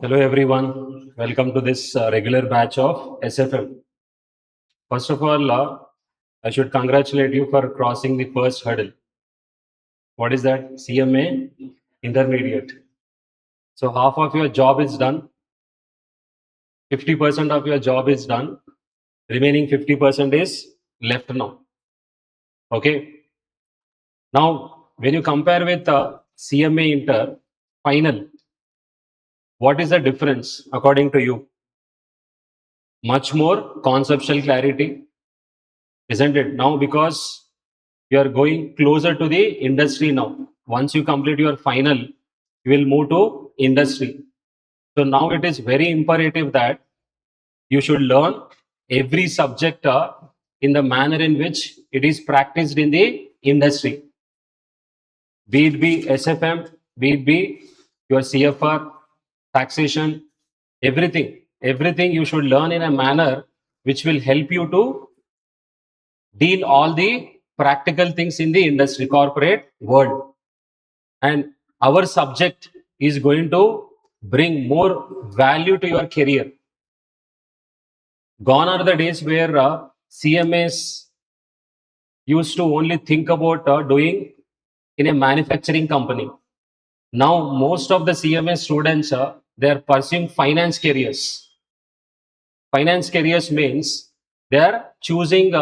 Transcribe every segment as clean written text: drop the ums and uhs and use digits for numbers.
Hello everyone, welcome to this regular batch of SFM. First of all, I should congratulate you for crossing the first hurdle. What is that? CMA Intermediate. So half of your job is done, 50% of your job is done, remaining 50% is left now. Okay. Now, when you compare with CMA Inter final, what is the difference according to you? Much more conceptual clarity, isn't it? Now, because you are going closer to the industry now. Once you complete your final, you will move to industry. So now it is very imperative that you should learn every subject in the manner in which it is practiced in the industry. Be it be SFM, be it be your CFR, taxation, everything you should learn in a manner which will help you to deal all the practical things in the industry, corporate world. And our subject is going to bring more value to your career. Gone are the days where CMAs used to only think about doing in a manufacturing company. Now, most of the CMA students, they are pursuing finance careers. Finance careers means they are choosing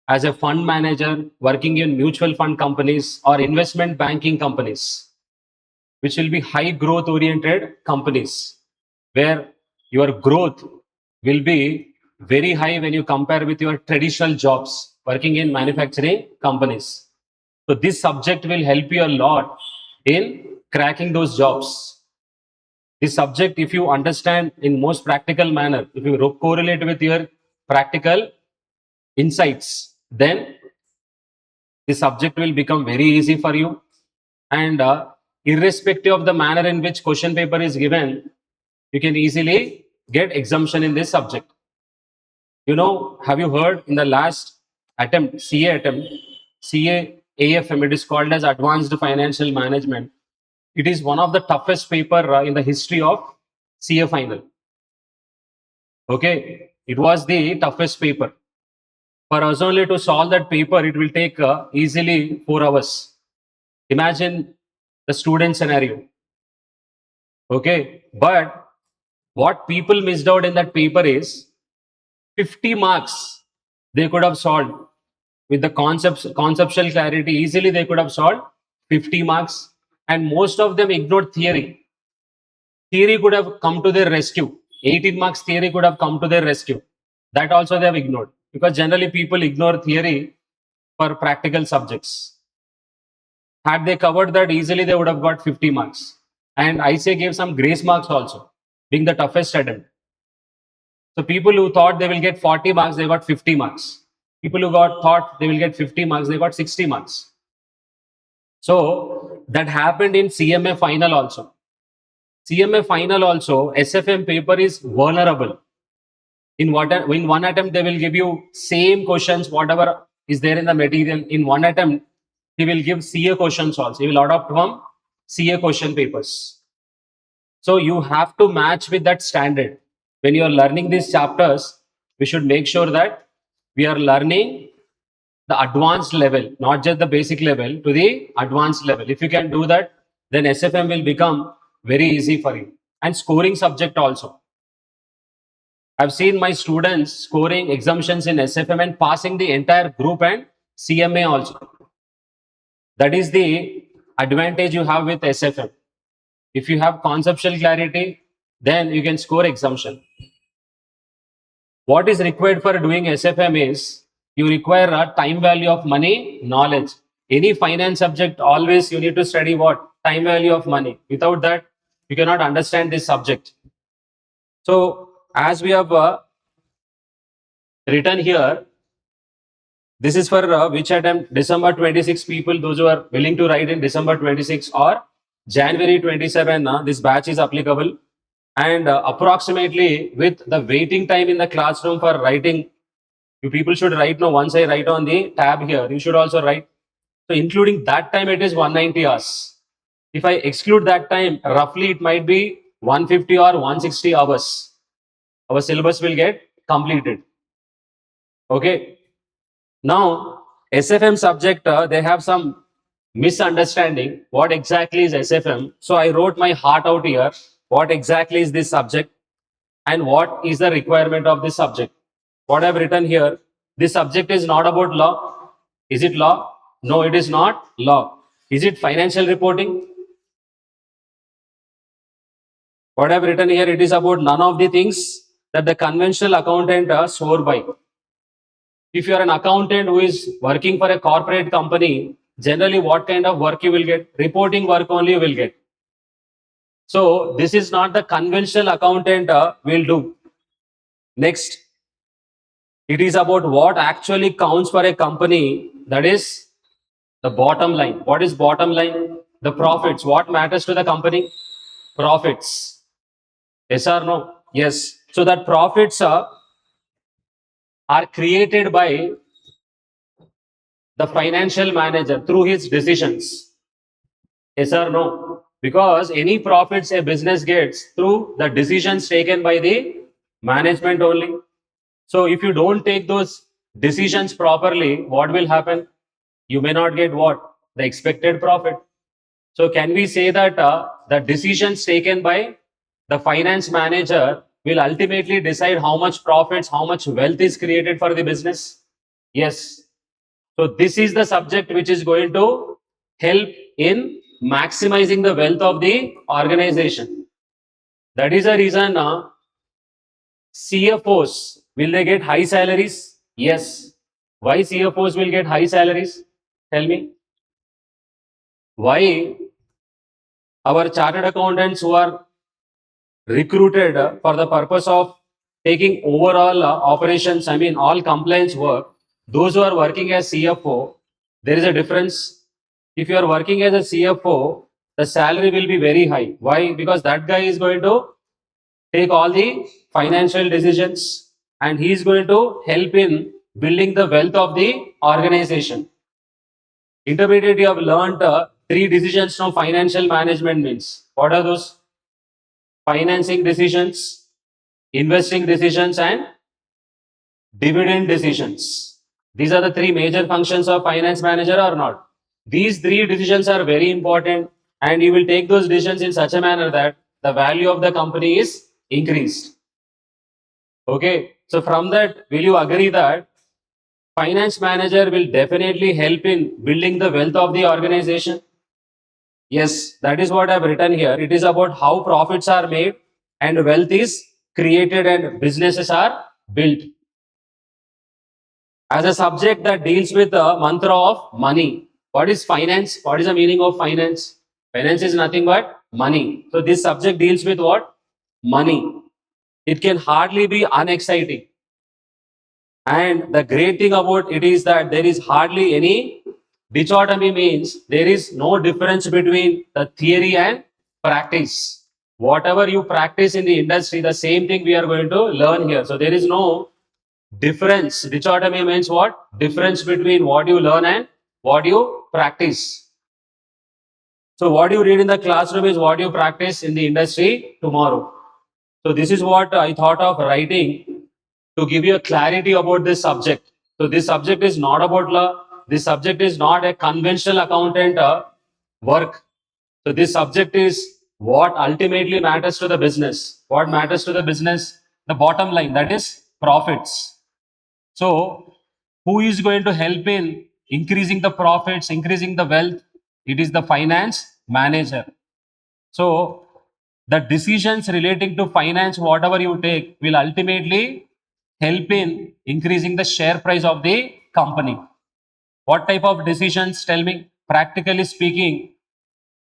as a fund manager, working in mutual fund companies or investment banking companies, which will be high growth oriented companies where your growth will be very high when you compare with your traditional jobs working in manufacturing companies. So this subject will help you a lot in cracking those jobs. This subject, if you understand in most practical manner, if you correlate with your practical insights, then the subject will become very easy for you. And irrespective of the manner in which question paper is given, you can easily get exemption in this subject. You know, have you heard in the last attempt, CA AFM, it is called as Advanced Financial Management. It is one of the toughest paper in the history of CA final. Okay, it was the toughest paper. For us only to solve that paper, it will take easily 4 hours. Imagine the student scenario. Okay, but what people missed out in that paper is 50 marks they could have solved with the conceptual clarity. Easily they could have solved 50 marks, and most of them ignored theory. Theory could have come to their rescue. 18 marks theory could have come to their rescue. That also they have ignored, because generally people ignore theory for practical subjects. Had they covered that easily, they would have got 50 marks. And ICA gave some grace marks also, being the toughest attempt. So people who thought they will get 40 marks, they got 50 marks. People who thought they will get 50 marks, they got 60 marks. So that happened in CMA final also. CMA final also, SFM paper is vulnerable. In one attempt, they will give you same questions, whatever is there in the material. In one attempt, he will give CA questions also. He will adopt from CA question papers. So you have to match with that standard. When you are learning these chapters, we should make sure that we are learning the advanced level, not just the basic level, to the advanced level. If you can do that, then SFM will become very easy for you. And scoring subject also. I've seen my students scoring exemptions in SFM and passing the entire group and CMA also. That is the advantage you have with SFM. If you have conceptual clarity, then you can score exemption. What is required for doing SFM is you require a time value of money, knowledge. Any finance subject, always you need to study what? Time value of money. Without that, you cannot understand this subject. So, as we have written here, this is for which attempt? December 26 people, those who are willing to write in December 26 or January 27, this batch is applicable. And approximately with the waiting time in the classroom for writing, you people should write now. Once I write on the tab here, you should also write. So including that time, it is 190 hours. If I exclude that time, roughly it might be 150 or 160 hours, our syllabus will get completed. Okay. Now, SFM subject, they have some misunderstanding. What exactly is SFM? So I wrote my heart out here. What exactly is this subject and what is the requirement of this subject? What I've written here, this subject is not about law. Is it law? No, it is not law. Is it financial reporting? What I've written here, it is about none of the things that the conventional accountant swore by. If you are an accountant who is working for a corporate company, generally what kind of work you will get? Reporting work only you will get. So this is not the conventional accountant will do. Next, it is about what actually counts for a company, that is the bottom line. What is bottom line? The profits. What matters to the company? Profits. Yes or no? Yes. So that profits are created by the financial manager through his decisions. Yes or no? Because any profits a business gets through the decisions taken by the management only. So if you don't take those decisions properly, what will happen? You may not get what? The expected profit. So can we say that the decisions taken by the finance manager will ultimately decide how much profits, how much wealth is created for the business? Yes. So this is the subject which is going to help in maximizing the wealth of the organization. That is the reason CFOs, will they get high salaries? Yes. Why CFOs will get high salaries? Tell me. Why our chartered accountants who are recruited for the purpose of taking overall operations, I mean all compliance work, those who are working as CFO, there is a difference. If you are working as a CFO, the salary will be very high. Why? Because that guy is going to take all the financial decisions and he is going to help in building the wealth of the organization. Intermediate, you have learned three decisions from financial management means. What are those? Financing decisions, investing decisions, and dividend decisions. These are the three major functions of finance manager or not. These three decisions are very important and you will take those decisions in such a manner that the value of the company is increased. Okay, so from that, will you agree that finance manager will definitely help in building the wealth of the organization? Yes, that is what I've written here. It is about how profits are made and wealth is created and businesses are built. As a subject that deals with the mantra of money. What is finance? What is the meaning of finance? Finance is nothing but money. So this subject deals with what? Money. It can hardly be unexciting. And the great thing about it is that there is hardly any dichotomy, means there is no difference between the theory and practice. Whatever you practice in the industry, the same thing we are going to learn here. So there is no difference. Dichotomy means what? Difference between what you learn and what you practice. So what you read in the classroom is what you practice in the industry tomorrow. So this is what I thought of writing to give you a clarity about this subject. So this subject is not about law. This subject is not a conventional accountant work. So this subject is what ultimately matters to the business. What matters to the business? The bottom line, that is profits. So who is going to help in increasing the profits, increasing the wealth? It is the finance manager. So the decisions relating to finance, whatever you take, will ultimately help in increasing the share price of the company. What type of decisions? Tell me. Practically speaking,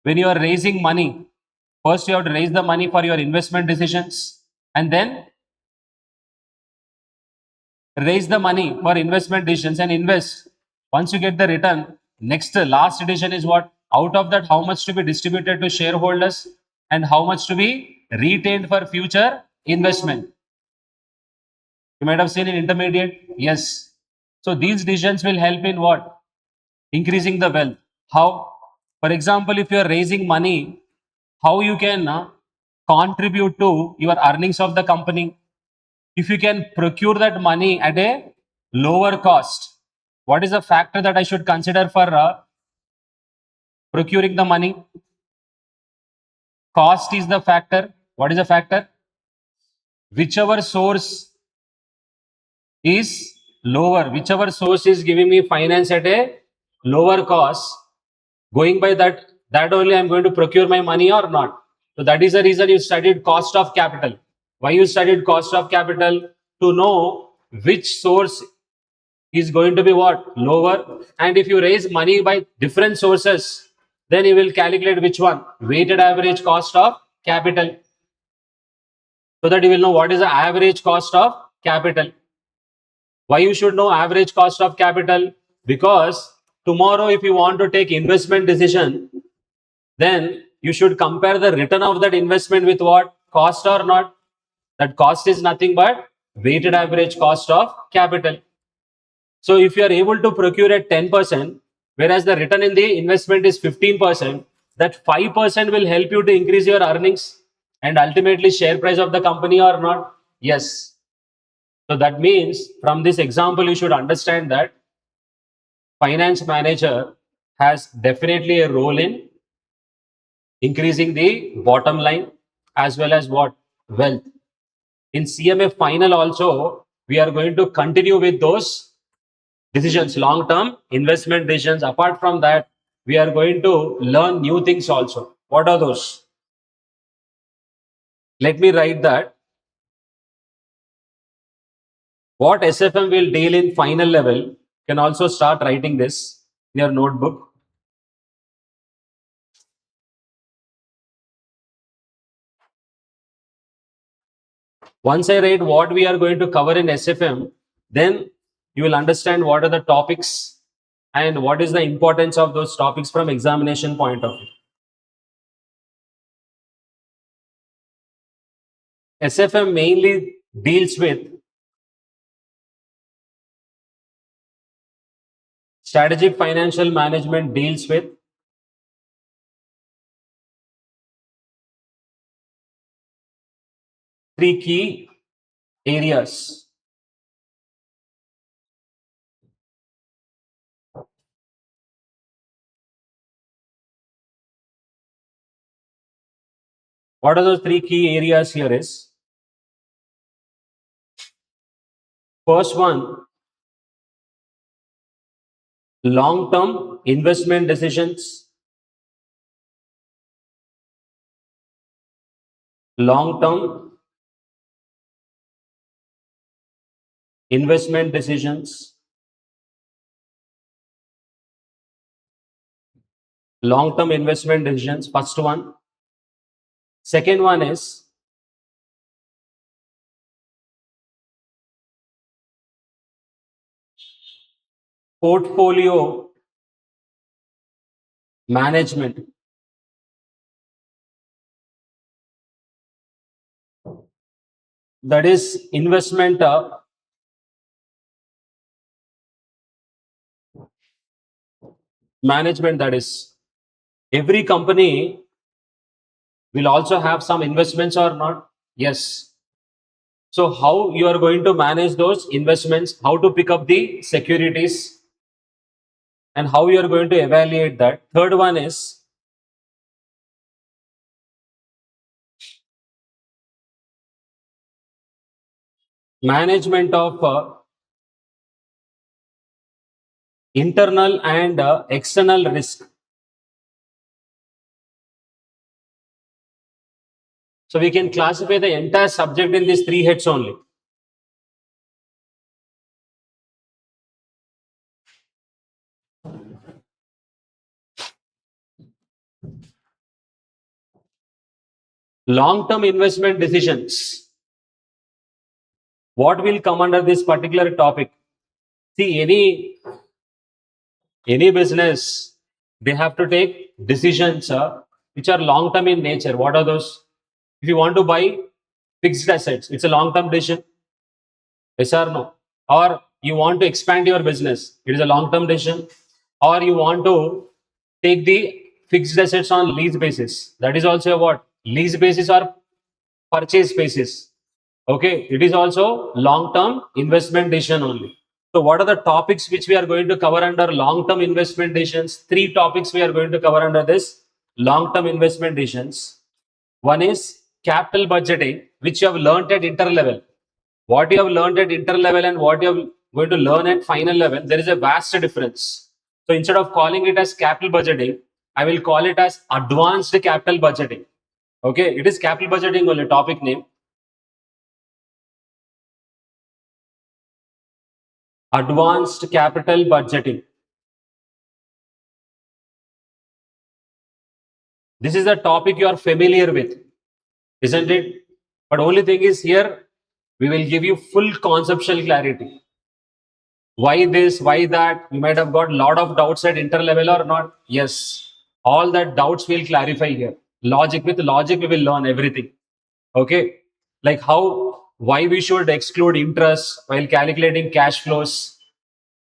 when you are raising money, first you have to raise the money for your investment decisions and then raise the money for investment decisions and invest. Once you get the return, next last decision is what? Out of that, how much to be distributed to shareholders and how much to be retained for future investment. You might have seen in intermediate. Yes. So these decisions will help in what? Increasing the wealth. How? For example, if you are raising money, how you can contribute to your earnings of the company. If you can procure that money at a lower cost, what is the factor that I should consider for procuring the money? Cost is the factor. What is the factor? Whichever source is lower, whichever source is giving me finance at a lower cost, going by that only I'm going to procure my money or not. So that is the reason you studied cost of capital. Why you studied cost of capital? To know which source is going to be what? Lower. And if you raise money by different sources, then you will calculate which one? Weighted average cost of capital. So that you will know what is the average cost of capital. Why you should know average cost of capital? Because tomorrow if you want to take investment decision, then you should compare the return of that investment with what? Cost or not? That cost is nothing but weighted average cost of capital. So if you are able to procure at 10%, whereas the return in the investment is 15%, that 5% will help you to increase your earnings and ultimately share price of the company or not? Yes. So that means from this example, you should understand that finance manager has definitely a role in increasing the bottom line as well as what? Wealth. In CMA final also, we are going to continue with those decisions, long-term investment decisions. Apart from that, we are going to learn new things also. What are those? Let me write that. What SFM will deal in final level, you can also start writing this in your notebook. Once I write what we are going to cover in SFM, then you will understand what are the topics and what is the importance of those topics from examination point of view. SFM mainly deals with strategic financial management, deals with three key areas. What are those three key areas here is? First one, long-term investment decisions. Long-term investment decisions. Long-term investment decisions, first one. Second one is portfolio management. That is investment management. That is every company will also have some investments or not? Yes. So how you are going to manage those investments, how to pick up the securities, and how you are going to evaluate that. Third one is management of internal and external risk. So we can classify the entire subject in these three heads only. Long-term investment decisions. What will come under this particular topic? See, any business, they have to take decisions which are long-term in nature. What are those? If you want to buy fixed assets, it's a long-term decision. Yes or no? Or you want to expand your business, it is a long-term decision. Or you want to take the fixed assets on lease basis, that is also a what? Lease basis or purchase basis. Okay, it is also long-term investment decision only. So what are the topics which we are going to cover under long-term investment decisions? Three topics we are going to cover under this long-term investment decisions. One is capital budgeting, which you have learned at inter level. What you have learned at inter level and what you are going to learn at final level, there is a vast difference. So instead of calling it as capital budgeting, I will call it as advanced capital budgeting. Okay, it is capital budgeting only topic name. Advanced capital budgeting. This is a topic you are familiar with, isn't it? But only thing is here, we will give you full conceptual clarity. Why this, why that? You might have got a lot of doubts at inter level or not. Yes, all that doubts will clarify here. Logic, with logic, we will learn everything. Okay, like how, why we should exclude interest while calculating cash flows,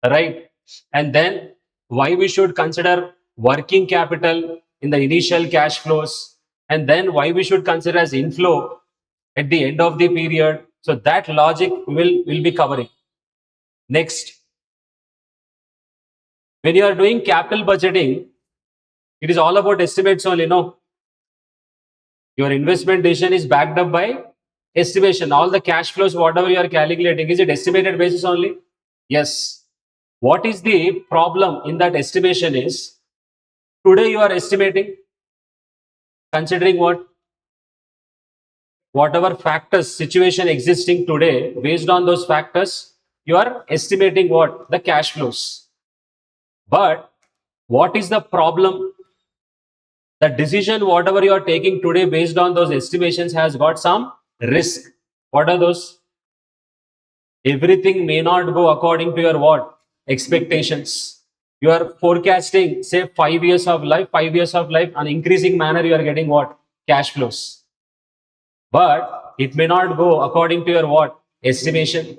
right? And then why we should consider working capital in the initial cash flows, and then why we should consider as inflow at the end of the period. So that logic will be covering. Next, when you are doing capital budgeting, it is all about estimates only. No, your investment decision is backed up by estimation. All the cash flows, whatever you are calculating, is it estimated basis only? Yes. What is the problem in that estimation is, today you are estimating, considering what? Whatever factors, situation existing today, based on those factors, you are estimating what? The cash flows. But what is the problem? The decision, whatever you are taking today based on those estimations, has got some risk. What are those? Everything may not go according to your what? Expectations. You are forecasting, say 5 years of life, 5 years of life, on increasing manner, you are getting what? Cash flows. But it may not go according to your what? Estimation.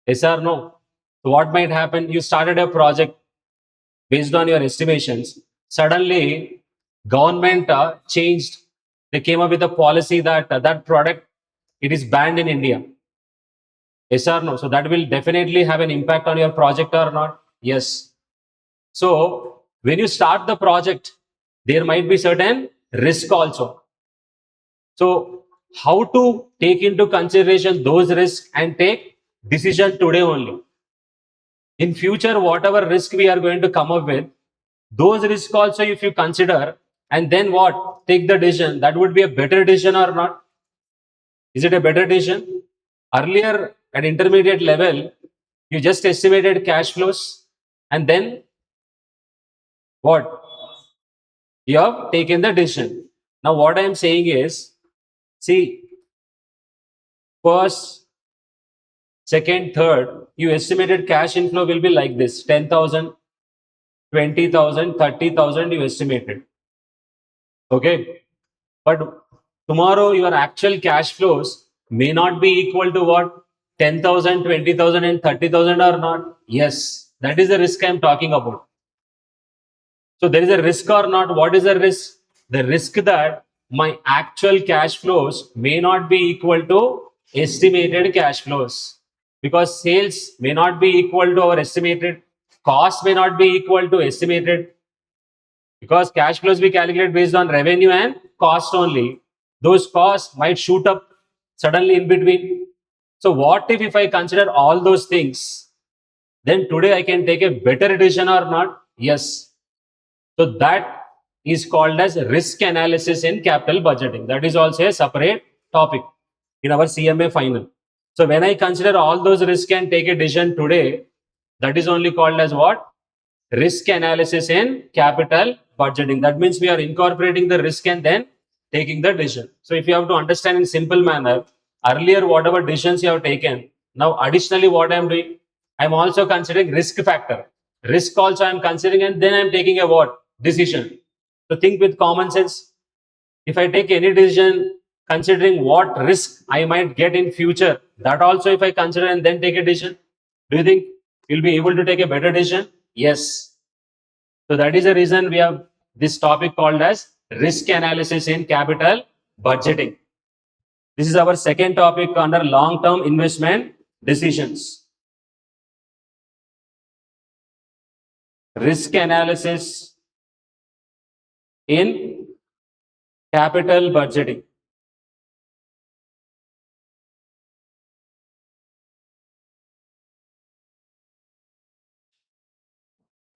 Yes or no? So what might happen? You started a project based on your estimations. Suddenly, government changed. They came up with a policy that that product, it is banned in India. Yes or no? So that will definitely have an impact on your project or not? Yes. So when you start the project, there might be certain risk also. So how to take into consideration those risks and take decision today only. In future, whatever risk we are going to come up with, those risks also if you consider, and then what? Take the decision. That would be a better decision or not? Is it a better decision? Earlier at intermediate level, you just estimated cash flows and then what? You have taken the decision. Now what I am saying is, see, first, second, third, you estimated cash inflow will be like this: 10,000, 20,000, 30,000 you estimated. Okay. But tomorrow your actual cash flows may not be equal to what? 10,000, 20,000 and 30,000 or not? Yes. That is the risk I am talking about. So there is a risk or not? What is the risk? The risk that my actual cash flows may not be equal to estimated cash flows, because sales may not be equal to our estimated, cost may not be equal to estimated, because cash flows we calculate based on revenue and cost only. Those costs might shoot up suddenly in between. So what if I consider all those things, then today I can take a better decision or not? Yes. So that is called as risk analysis in capital budgeting. That is also a separate topic in our CMA final. So when I consider all those risks and take a decision today, that is only called as what? Risk analysis in capital budgeting. That means we are incorporating the risk and then taking the decision. So if you have to understand in simple manner, earlier whatever decisions you have taken, now additionally what I am doing, I am also considering risk factor. Risk also I am considering, and then I am taking a what? Decision. So think with common sense. If I take any decision considering what risk I might get in future, that also if I consider and then take a decision, do you think you'll be able to take a better decision? Yes. So that is the reason we have this topic called as risk analysis in capital budgeting. This is our second topic under long-term investment decisions. Risk analysis in capital budgeting.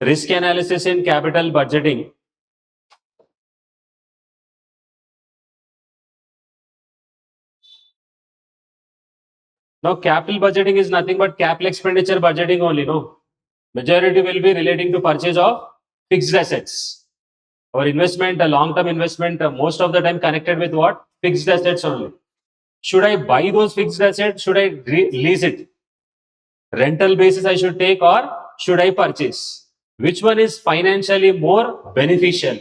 Risk analysis in capital budgeting. Now, capital budgeting is nothing but capital expenditure budgeting only, no? Majority will be relating to purchase of fixed assets. Our investment, a long-term investment, most of the time connected with what? Fixed assets only. Should I buy those fixed assets? Should I lease it? Rental basis I should take, or should I purchase? Which one is financially more beneficial?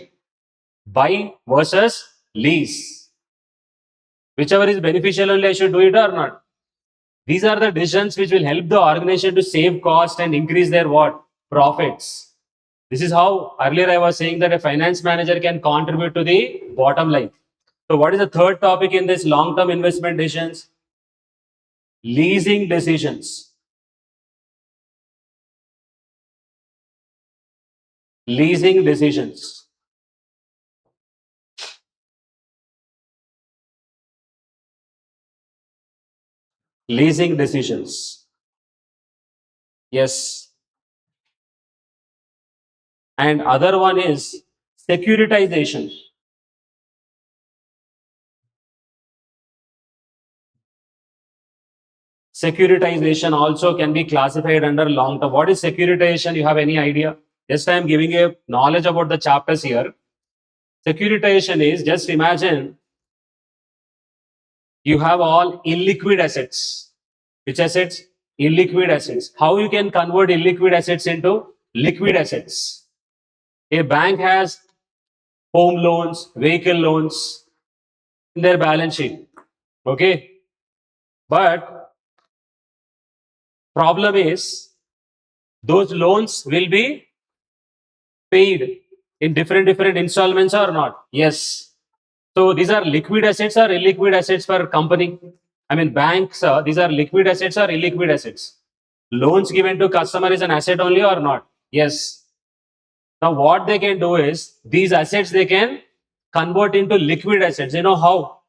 Buy versus lease. Whichever is beneficial only I should do it or not. These are the decisions which will help the organization to save cost and increase their what? Profits. This is how earlier I was saying that a finance manager can contribute to the bottom line. So what is the third topic in this long-term investment decisions? Leasing decisions. Leasing decisions. Leasing decisions. Yes. And other one is securitization. Securitization also can be classified under long term. What is securitization? You have any idea? Just I am giving you knowledge about the chapters here. Securitization is, just imagine you have all illiquid assets. Which assets? Illiquid assets. How you can convert illiquid assets into liquid assets? A bank has home loans, vehicle loans in their balance sheet. Okay. But problem is those loans will be paid in different installments or not? Yes. So these are liquid assets or illiquid assets for company? I mean banks, these are liquid assets or illiquid assets? Loans given to customer is an asset only or not? Yes. Now what they can do is these assets they can convert into liquid assets. You know how?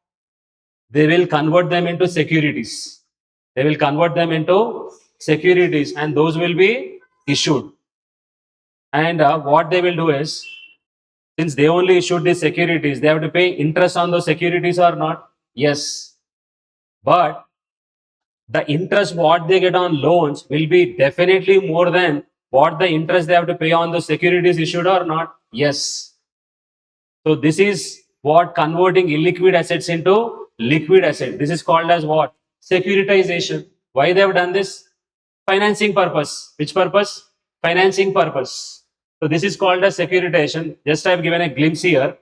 They will convert them into securities. They will convert them into securities and those will be issued. And what they will do is, since they only issued these securities, they have to pay interest on those securities or not? Yes. But the interest what they get on loans will be definitely more than what the interest they have to pay on the securities issued or not? Yes. So this is what converting illiquid assets into liquid assets. This is called as what? Securitization. Why they have done this? Financing purpose. Which purpose? Financing purpose. So this is called as securitization. Just I have given a glimpse here.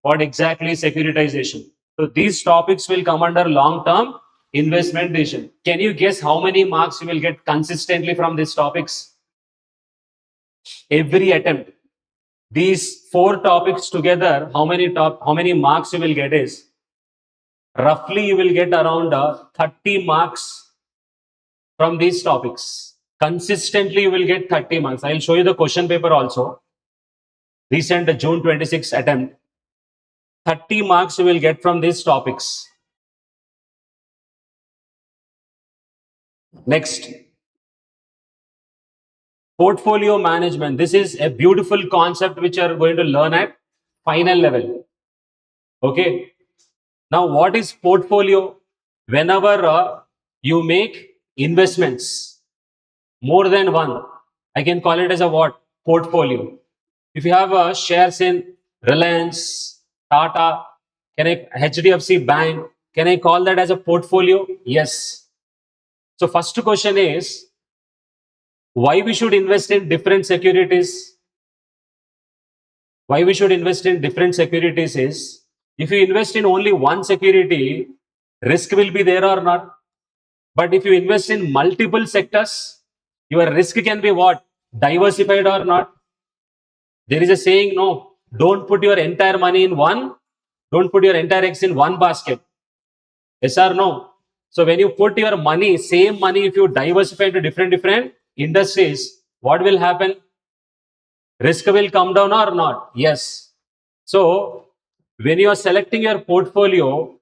What exactly is securitization? So these topics will come under long-term investment decision. Can you guess how many marks you will get consistently from these topics? Every attempt. These four topics together, how many marks you will get is roughly you will get around 30 marks from these topics. Consistently you will get 30 marks. I will show you the question paper also. Recent June 26 attempt. 30 marks you will get from these topics. Next. Portfolio management. This is a beautiful concept which you are going to learn at final level. Okay. Now, what is portfolio? Whenever you make investments, more than one, I can call it as a what? Portfolio. If you have shares in Reliance, Tata, HDFC Bank, can I call that as a portfolio? Yes. So first question is, why we should invest in different securities? Why we should invest in different securities is, if you invest in only one security, risk will be there or not? But if you invest in multiple sectors, your risk can be what? Diversified or not? There is a saying, no, don't put your entire money in one, don't put your entire eggs in one basket. Yes or no? So when you put your money, same money, if you diversify into different industries, what will happen? Risk will come down or not? Yes. So when you are selecting your portfolio,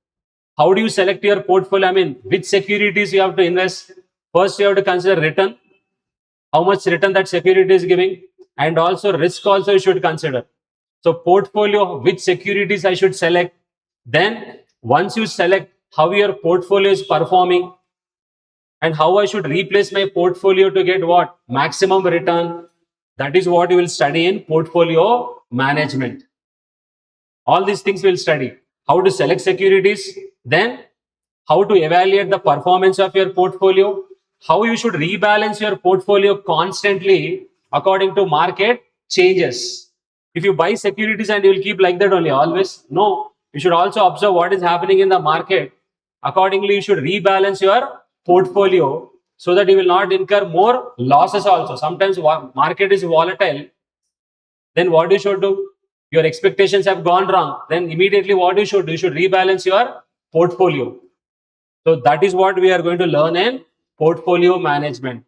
how do you select your portfolio? I mean, which securities you have to invest? First, you have to consider return, how much return that security is giving, and also risk also you should consider. So portfolio, which securities I should select. Then once you select how your portfolio is performing and how I should replace my portfolio to get what? Maximum return. That is what you will study in portfolio management. All these things we'll study. How to select securities, then how to evaluate the performance of your portfolio, how you should rebalance your portfolio constantly according to market changes. If you buy securities and you will keep like that only always, no, you should also observe what is happening in the market. Accordingly, you should rebalance your portfolio so that you will not incur more losses also. Sometimes market is volatile, then what you should do? Your expectations have gone wrong. Then immediately what you should do? You should rebalance your portfolio. So that is what we are going to learn in portfolio management.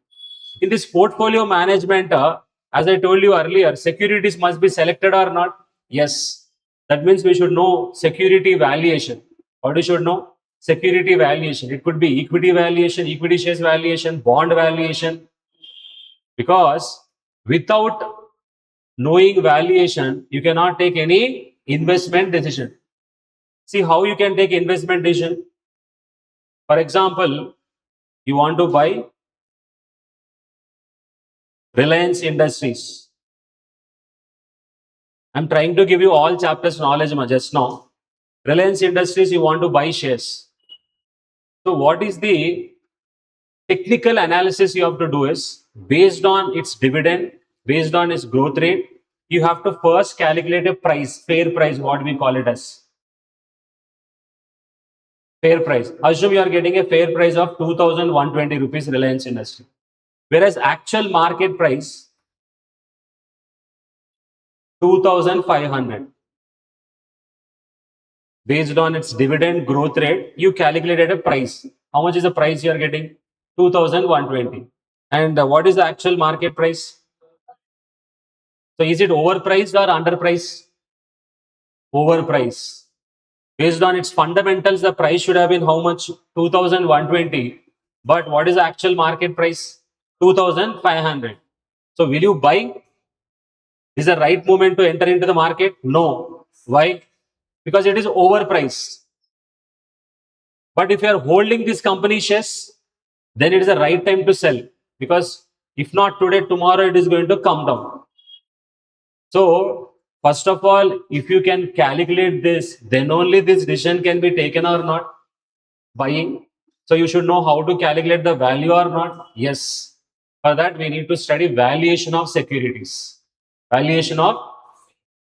In this portfolio management, as I told you earlier, securities must be selected or not? Yes. That means we should know security valuation. What you should know? Security valuation. It could be equity valuation, equity shares valuation, bond valuation. Because without knowing valuation, you cannot take any investment decision. See how you can take investment decision. For example, you want to buy Reliance Industries. I'm trying to give you all chapters knowledge just now. Reliance Industries, you want to buy shares. So what is the technical analysis you have to do is based on its dividend, based on its growth rate, you have to first calculate a price, fair price, what we call it as. Fair price. Assume you are getting a fair price of 2,120 rupees Reliance Industry. Whereas actual market price 2,500. Based on its dividend growth rate, you calculated a price. How much is the price you are getting? 2,120. And what is the actual market price? So is it overpriced or underpriced? Overpriced. Based on its fundamentals, the price should have been how much? 2,120. But what is the actual market price? 2,500. So will you buy? Is the right moment to enter into the market? No. Why? Because it is overpriced. But if you are holding this company shares, then it is the right time to sell. Because if not today, tomorrow it is going to come down. So, first of all, if you can calculate this, then only this decision can be taken or not. Buying. So, you should know how to calculate the value or not. Yes. For that, we need to study valuation of securities. Valuation of,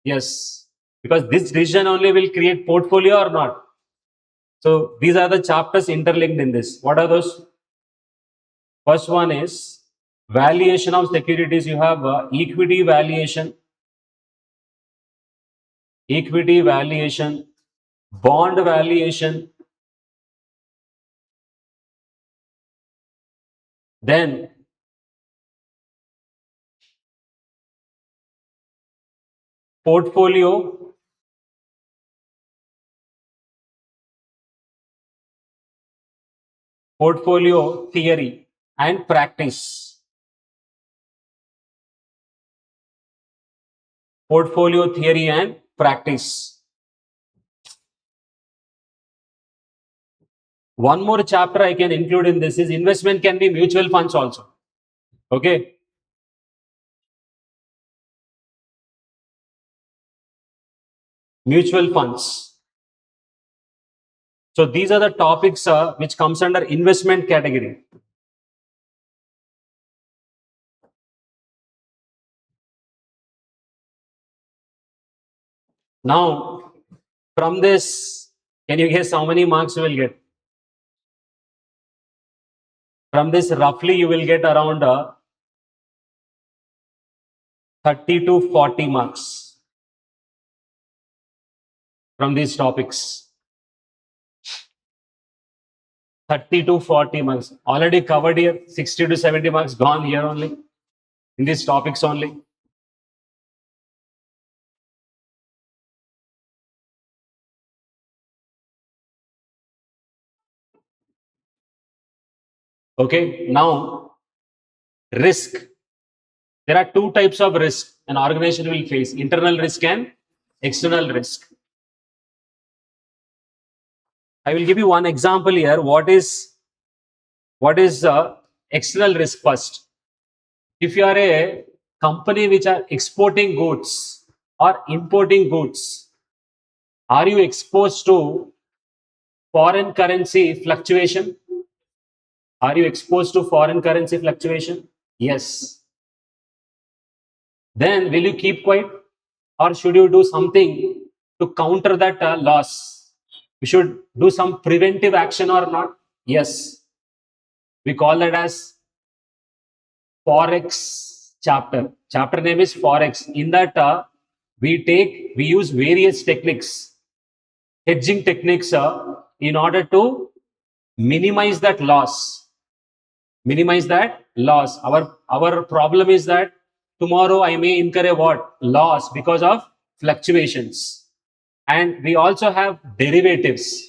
yes. Because this decision only will create portfolio or not. So, these are the chapters interlinked in this. What are those? First one is valuation of securities. You have equity valuation, bond valuation, then portfolio, portfolio theory and practice. Portfolio theory and practice. One more chapter I can include in this is investment can be mutual funds also. Okay. Mutual funds. So these are the topics which comes under investment category. Now, from this, can you guess how many marks you will get? From this, roughly you will get around 30 to 40 marks from these topics. 30 to 40 marks. Already covered here. 60 to 70 marks gone here only. In these topics only. Okay. Now, risk. There are two types of risk an organization will face: internal risk and external risk. I will give you one example here. What is external risk first? If you are a company which are exporting goods or importing goods, are you exposed to foreign currency fluctuation? Are you exposed to foreign currency fluctuation? Yes. Then will you keep quiet or should you do something to counter that loss? We should do some preventive action or not? Yes. We call that as Forex chapter. Chapter name is Forex. In that, we use various techniques, hedging techniques, in order to minimize that loss. Minimize that loss. Our problem is that tomorrow I may incur a what? Loss because of fluctuations. And we also have derivatives.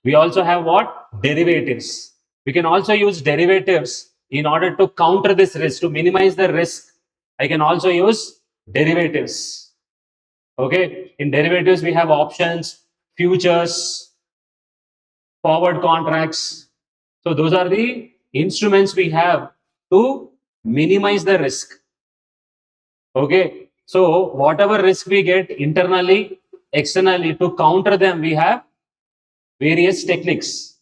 We also have what? Derivatives. We can also use derivatives in order to counter this risk, to minimize the risk. I can also use derivatives. Okay. In derivatives, we have options, futures, forward contracts. So those are the instruments we have to minimize the risk. Okay. So whatever risk we get internally, externally, to counter them, we have various techniques.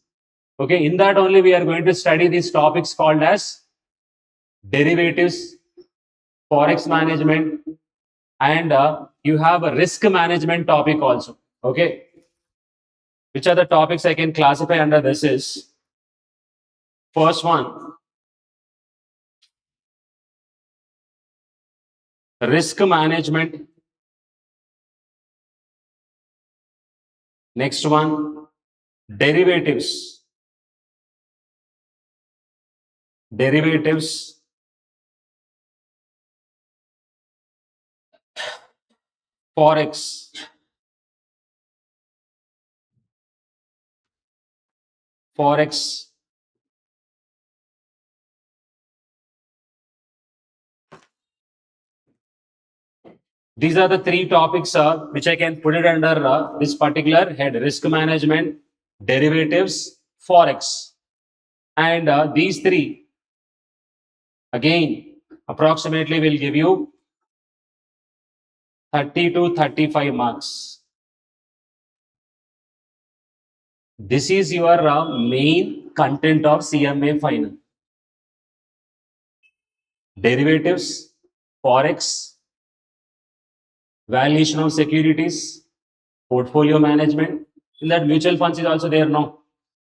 Okay. In that only we are going to study these topics called as derivatives, forex management, and you have a risk management topic also. Okay. Which are the topics I can classify under this is: first one, risk management. Next one, derivatives. Derivatives. Forex. Forex. These are the three topics which I can put it under this particular head: risk management, derivatives, forex. And these three, again, approximately will give you 30 to 35 marks. This is your main content of CMA Final. Derivatives, forex, valuation of securities, portfolio management. In that, mutual funds is also there now.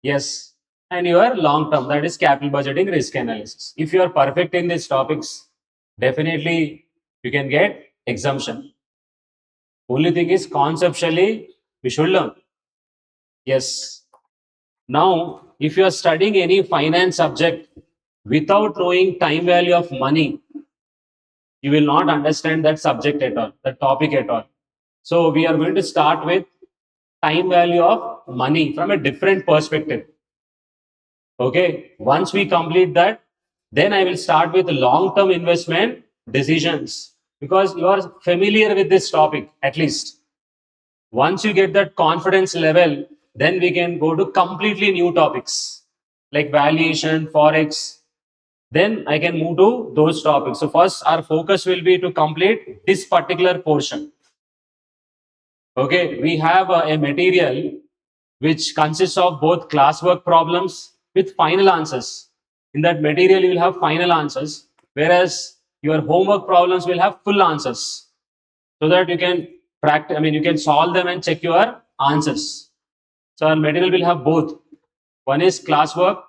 Yes. And your long term, that is capital budgeting, risk analysis. If you are perfect in these topics, definitely you can get exemption. Only thing is, conceptually we should learn. Yes. Now, if you are studying any finance subject without knowing time value of money, you will not understand that subject at all, that topic at all. So we are going to start with time value of money from a different perspective. Okay. Once we complete that, then I will start with long-term investment decisions, because you are familiar with this topic at least. Once you get that confidence level, then we can go to completely new topics like valuation, forex. Then I can move to those topics. So first, our focus will be to complete this particular portion. Okay, we have a material which consists of both classwork problems with final answers. In that material, you will have final answers, whereas your homework problems will have full answers, so that you can practice. I mean, you can solve them and check your answers. So our material will have both. One is classwork,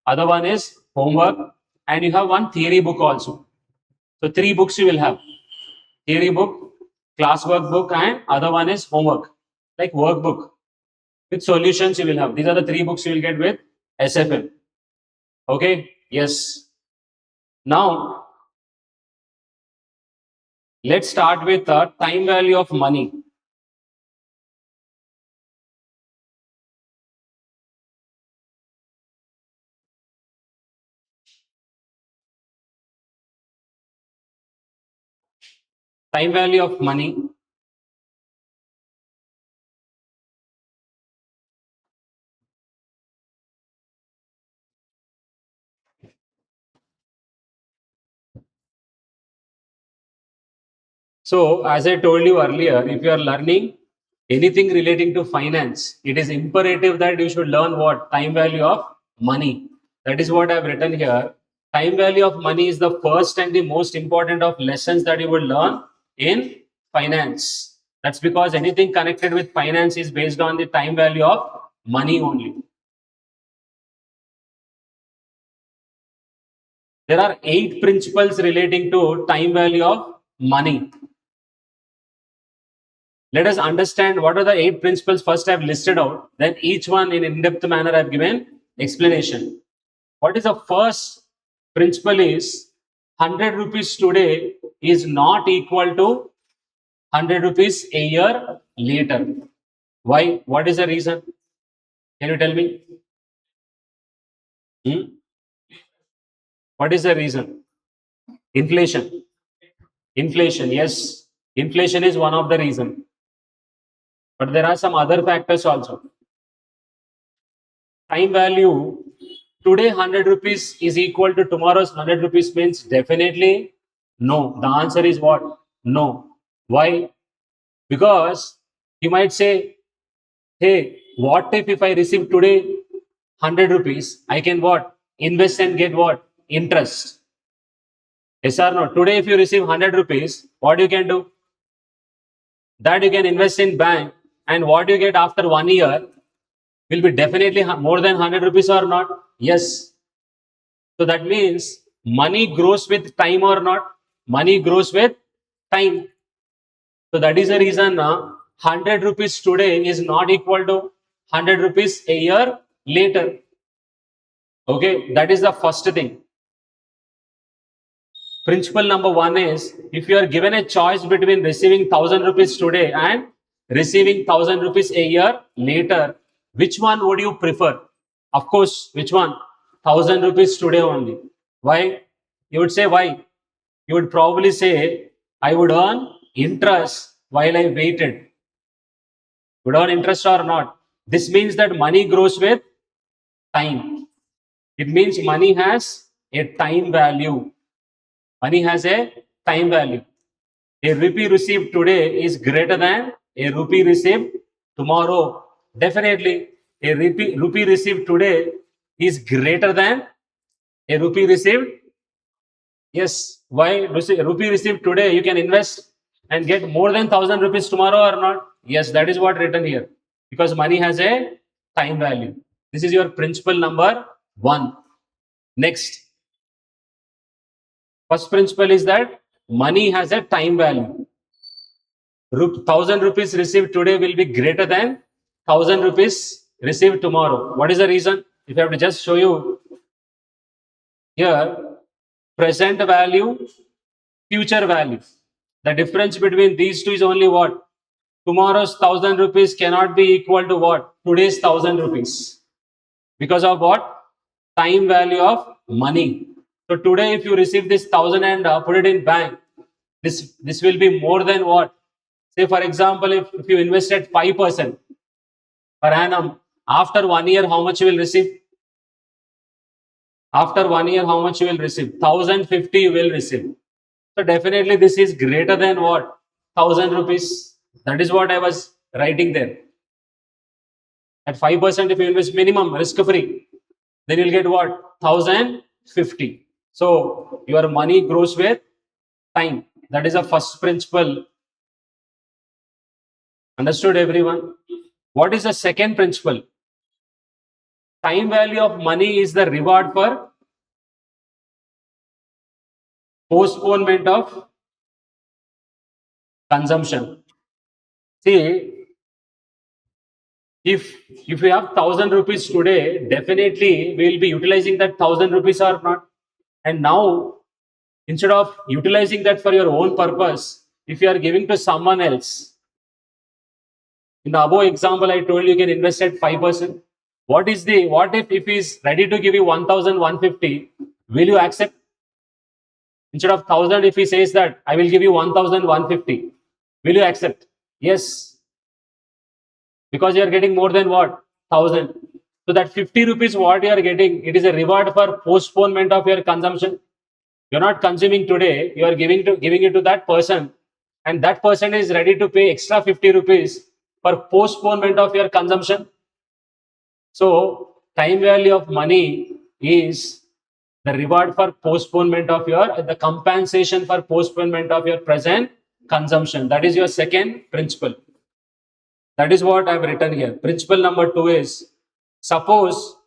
other one is homework, and you have one theory book also. So three books you will have: theory book, classwork book, and other one is homework, like workbook with solutions you will have. These are the three books you will get with SFM. Okay, yes. Now, let's start with the time value of money. Time value of money. So, as I told you earlier, if you are learning anything relating to finance, it is imperative that you should learn what? Time value of money. That is what I have written here. Time value of money is the first and the most important of lessons that you will learn in finance. That's because anything connected with finance is based on the time value of money only. There are 8 principles relating to time value of money. Let us understand what are the 8 principles first I've listed out, then each one in in-depth manner I've given explanation. What is the first principle is 100 rupees today is not equal to 100 rupees a year later. Why? What is the reason? Can you tell me? Hmm? What is the reason? Inflation. Inflation, yes. Inflation is one of the reason. But there are some other factors also. Time value today 100 rupees is equal to tomorrow's 100 rupees means definitely no. The answer is what? No. Why? Because you might say, hey, what if I receive today 100 rupees, I can what? Invest and get what? Interest. Yes or no? Today if you receive 100 rupees, what you can do? That you can invest in bank, and what you get after 1 year will be definitely more than 100 rupees or not? Yes. So that means money grows with time or not? Money grows with time. So that is the reason 100 rupees today is not equal to 100 rupees a year later. Okay, that is the first thing. Principle number 1 is if you are given a choice between receiving 1000 rupees today and receiving 1000 rupees a year later, which one would you prefer? Of course, which one? 1000 rupees today only. Why? You would say why? You would probably say, I would earn interest while I waited. Would earn interest or not? This means that money grows with time. It means money has a time value. Money has a time value. A rupee received today is greater than a rupee received tomorrow. Definitely, a rupee received today is greater than a rupee received. Yes. Why? Rupee received today, you can invest and get more than 1000 rupees tomorrow or not? Yes, that is what written here. Because money has a time value. This is your principle number 1. Next, first principle is that money has a time value. 1000 rupees received today will be greater than 1000 rupees received tomorrow. What is the reason? If I have to just show you here, present value, future value. The difference between these two is only what? Tomorrow's 1000 rupees cannot be equal to what? Today's 1000 rupees. Because of what? Time value of money. So today, if you receive this 1000 and put it in bank, this will be more than what? Say for example, if you invest at 5% per annum, after 1 year, how much you will receive? After 1 year, how much you will receive? 1050 you will receive. So definitely this is greater than what? 1000 rupees. That is what I was writing there. At 5% if you invest minimum risk free, then you'll get what? 1050. So your money grows with time. That is the first principle. Understood everyone? What is the second principle? Time value of money is the reward for postponement of consumption. See, If we have 1,000 rupees today, definitely we will be utilizing that 1,000 rupees or not. And now, instead of utilizing that for your own purpose, if you are giving to someone else, in the above example, I told you can invest at 5%. What if he's ready to give you 1,150? Will you accept? Instead of 1,000, if he says that I will give you 1,150, will you accept? Yes, because you are getting more than what? 1,000. So that 50 rupees what you are getting, it is a reward for postponement of your consumption. You're not consuming today, you are giving it to that person, and that person is ready to pay extra 50 rupees for postponement of your consumption. So time value of money is the reward for postponement of the compensation for postponement of your present consumption. That is your second principle. That is what I've written here. Principle number 2 is, suppose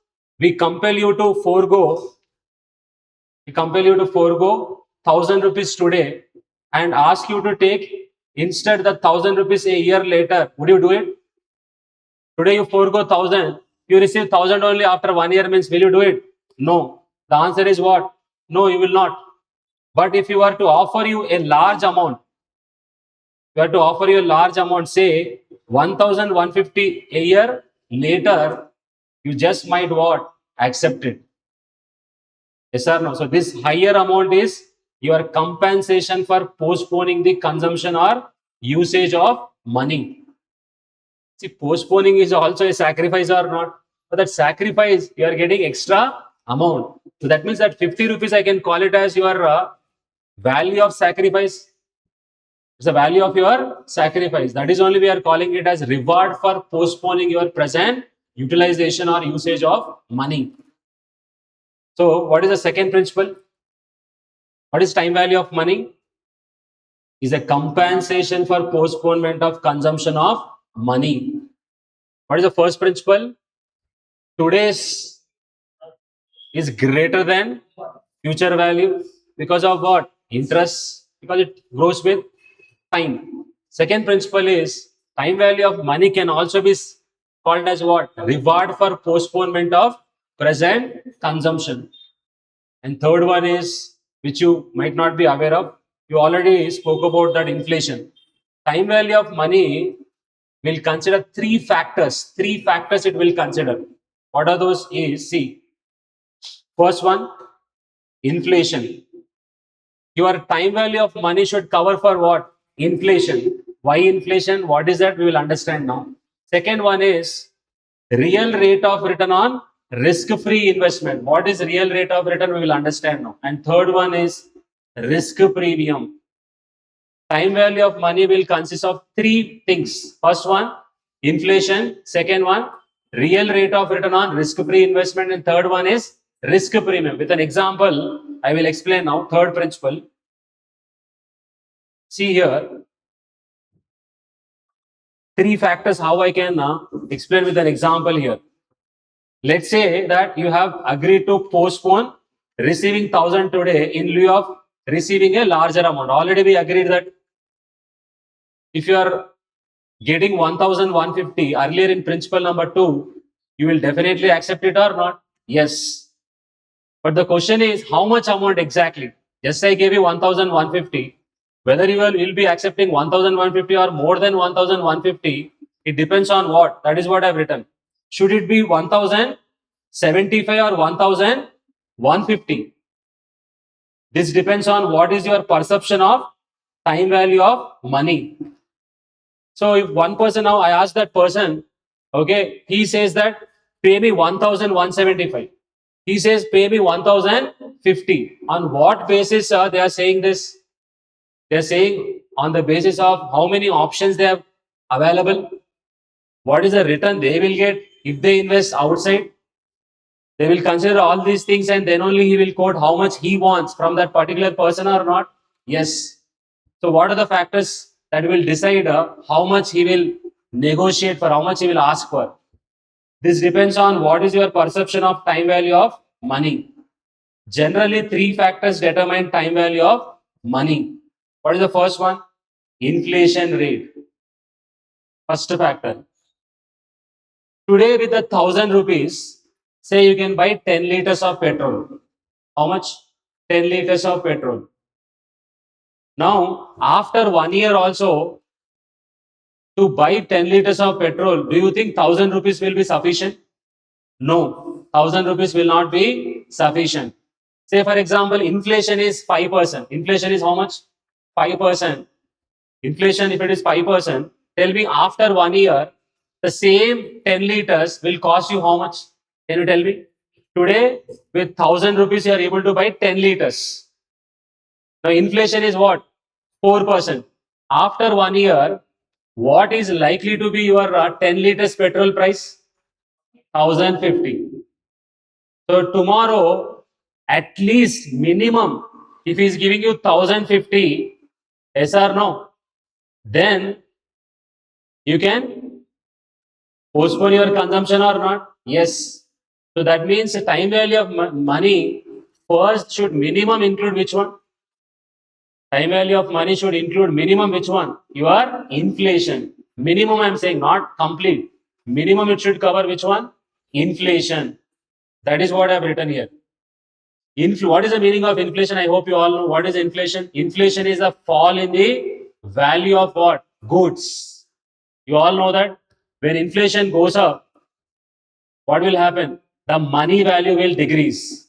we compel you to forego 1,000 rupees today and ask you to take instead the 1,000 rupees a year later. Would you do it? Today you forego 1,000, you receive 1,000 only after 1 year, means will you do it? No. The answer is what? No, you will not. But if you are to offer you a large amount, say 1,150 a year later, you just might what? Accept it. Yes or no? So this higher amount is your compensation for postponing the consumption or usage of money. See, postponing is also a sacrifice or not? For that sacrifice, you are getting extra amount. So that means that 50 rupees, I can call it as your value of sacrifice. It's the value of your sacrifice. That is only we are calling it as reward for postponing your present utilization or usage of money. So what is the second principle? What is time value of money? Is a compensation for postponement of consumption of money. What is the first principle? Today's is greater than future value because of what? Interest, because it grows with time. Second principle is time value of money can also be called as what? Reward for postponement of present consumption. And third one is, which you might not be aware of, you already spoke about that, inflation. Time value of money will consider three factors. Three factors it will consider. What are those? Is, see, first one, inflation. Your time value of money should cover for what? Inflation. Why inflation? What is that? We will understand now. Second one is real rate of return on risk-free investment. What is real rate of return? We will understand now. And third one is risk premium. Time value of money will consist of three things. First one, inflation. Second one, real rate of return on risk-free investment. And third one is risk premium. With an example, I will explain now. Third principle. See here, three factors how I can explain with an example here. Let's say that you have agreed to postpone receiving 1,000 today in lieu of receiving a larger amount. Already we agreed that if you are getting 1,150 earlier in principle number 2, you will definitely accept it or not? Yes. But the question is how much amount exactly? Just I gave you 1,150. Whether you will be accepting 1,150 or more than 1,150, it depends on what? That is what I've written. Should it be 1,075 or 1,150? This depends on what is your perception of time value of money. So if one person, now I ask that person, okay, he says that pay me 1,175. He says pay me 1,050. On what basis they are saying this? They are saying on the basis of how many options they have available. What is the return they will get if they invest outside? They will consider all these things and then only he will quote how much he wants from that particular person or not. Yes. So what are the factors that will decide how much he will negotiate for, how much he will ask for? This depends on what is your perception of time value of money. Generally, three factors determine time value of money. What is the first one? Inflation rate. First factor. Today with 1,000 rupees, say you can buy 10 liters of petrol. How much? 10 liters of petrol. Now, after 1 year also, to buy 10 liters of petrol, do you think 1,000 rupees will be sufficient? No, 1,000 rupees will not be sufficient. Say, for example, inflation is 5%. Inflation is how much? 5%. Inflation, if it is 5%, tell me after 1 year, the same 10 liters will cost you how much? Can you tell me? Today, with 1,000 rupees, you are able to buy 10 liters. Now, inflation is what? 4%. After 1 year, what is likely to be your 10 liters petrol price? 1,050. So, tomorrow, at least minimum, if he is giving you 1,050, yes or no, then you can postpone your consumption or not? Yes. So that means the time value of money first should minimum include which one? Time value of money should include minimum which one? Your inflation. Minimum I'm saying, not complete. Minimum it should cover which one? Inflation. That is what I've written here. What is the meaning of inflation? I hope you all know what is inflation. Inflation is a fall in the value of what? Goods. You all know that when inflation goes up, what will happen? The money value will decrease.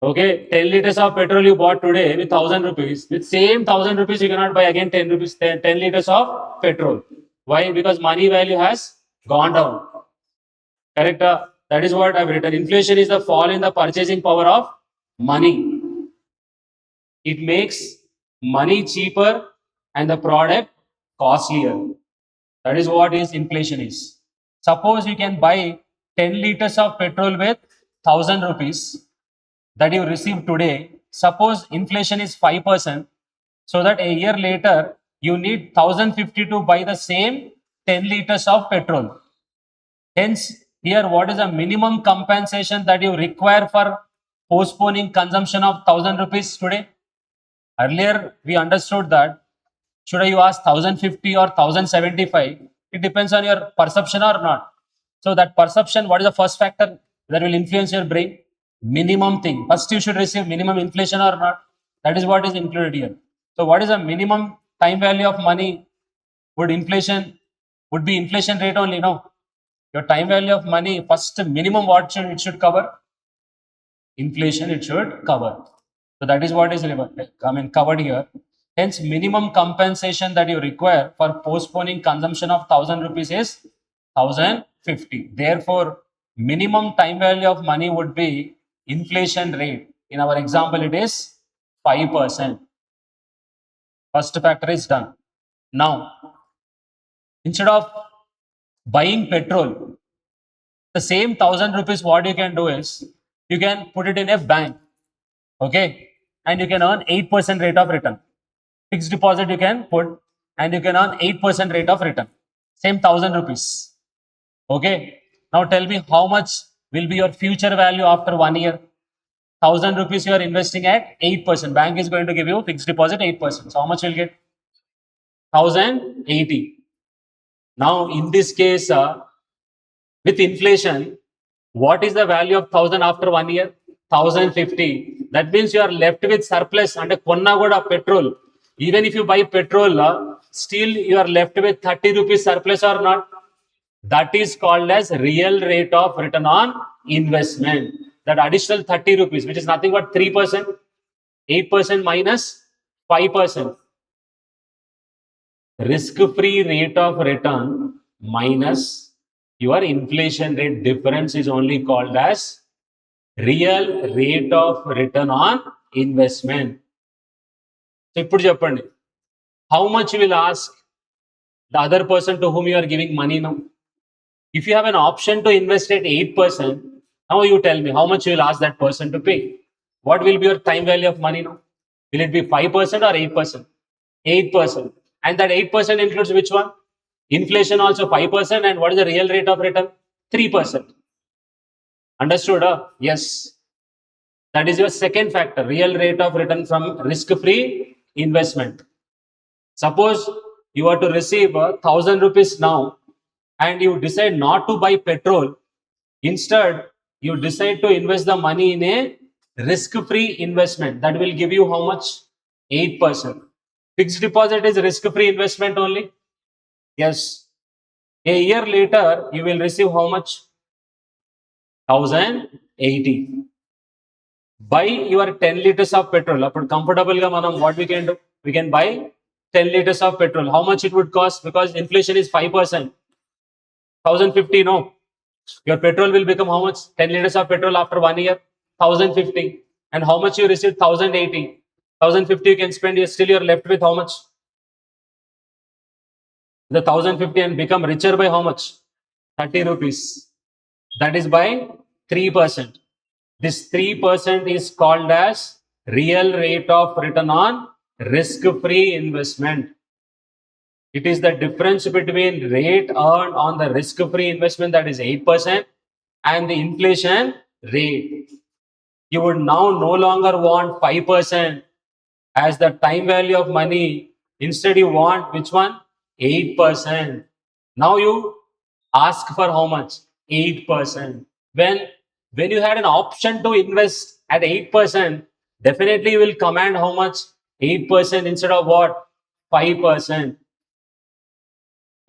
Okay, 10 liters of petrol you bought today with 1,000 rupees. With same 1,000 rupees, you cannot buy again 10 rupees, 10 liters of petrol. Why? Because money value has gone down. Correct? That is what I've written. Inflation is the fall in the purchasing power of money. It makes money cheaper and the product costlier. That is what is inflation is. Suppose you can buy 10 liters of petrol with 1,000 rupees that you receive today. Suppose inflation is 5%, so that a year later you need 1,050 to buy the same 10 liters of petrol. Hence, here what is the minimum compensation that you require for postponing consumption of 1,000 rupees today? Earlier, we understood that should I ask 1,050 or 1,075? It depends on your perception or not. So that perception, what is the first factor that will influence your brain? Minimum thing. First, you should receive minimum inflation or not. That is what is included here. So, what is the minimum time value of money? Would be inflation rate only? No. Your time value of money, first minimum what should it should cover? Inflation it should cover. So that is what is covered here. Hence, minimum compensation that you require for postponing consumption of 1,000 rupees is 1,050. Therefore, minimum time value of money would be inflation rate. In our example, it is 5%. First factor is done. Now, instead of buying petrol, the same 1,000 rupees, what you can do is you can put it in a bank, okay, and you can earn 8% rate of return. Fixed deposit you can put and you can earn 8% rate of return. Same 1,000 rupees. Okay. Now tell me how much will be your future value after 1 year? 1,000 rupees you are investing at 8%. Bank is going to give you fixed deposit 8%. So how much will you get? 1,080. Now in this case, with inflation, what is the value of 1,000 after 1 year? 1,050. That means you are left with surplus and a Konnagoda petrol. Even if you buy petrol, still you are left with 30 rupees surplus or not. That is called as real rate of return on investment. That additional 30 rupees, which is nothing but 3%, 8% minus 5%. Risk-free rate of return minus your inflation rate difference is only called as real rate of return on investment. So, ఇప్పుడు చెప్పండి, how much you will ask the other person to whom you are giving money now? If you have an option to invest at 8%, now you tell me how much you will ask that person to pay. What will be your time value of money now? Will it be 5% or 8%? 8%. And that 8% includes which one? Inflation also 5%. And what is the real rate of return? 3%. Understood? Yes. That is your second factor, real rate of return from risk-free investment. Suppose you are to receive 1,000 rupees now and you decide not to buy petrol, instead you decide to invest the money in a risk-free investment that will give you how much? 8%. Fixed deposit is risk-free investment only. Yes. A year later, you will receive how much? 1080. Buy your 10 liters of petrol. But comfortable ga manam, what we can do? We can buy 10 liters of petrol. How much it would cost? Because inflation is 5%. 1050, no. Your petrol will become how much? 10 liters of petrol after 1 year? 1050. And how much you receive? 1080. 1050 you can spend, you're left with how much? The 1050 and become richer by how much? 30 rupees. That is by 3%. This 3% is called as real rate of return on risk-free investment. It is the difference between rate earned on the risk-free investment, that is 8%, and the inflation rate. You would now no longer want 5% as the time value of money. Instead, you want which one? 8%. Now you ask for how much? 8%. When you had an option to invest at 8%, definitely you will command how much? 8% instead of what? 5%.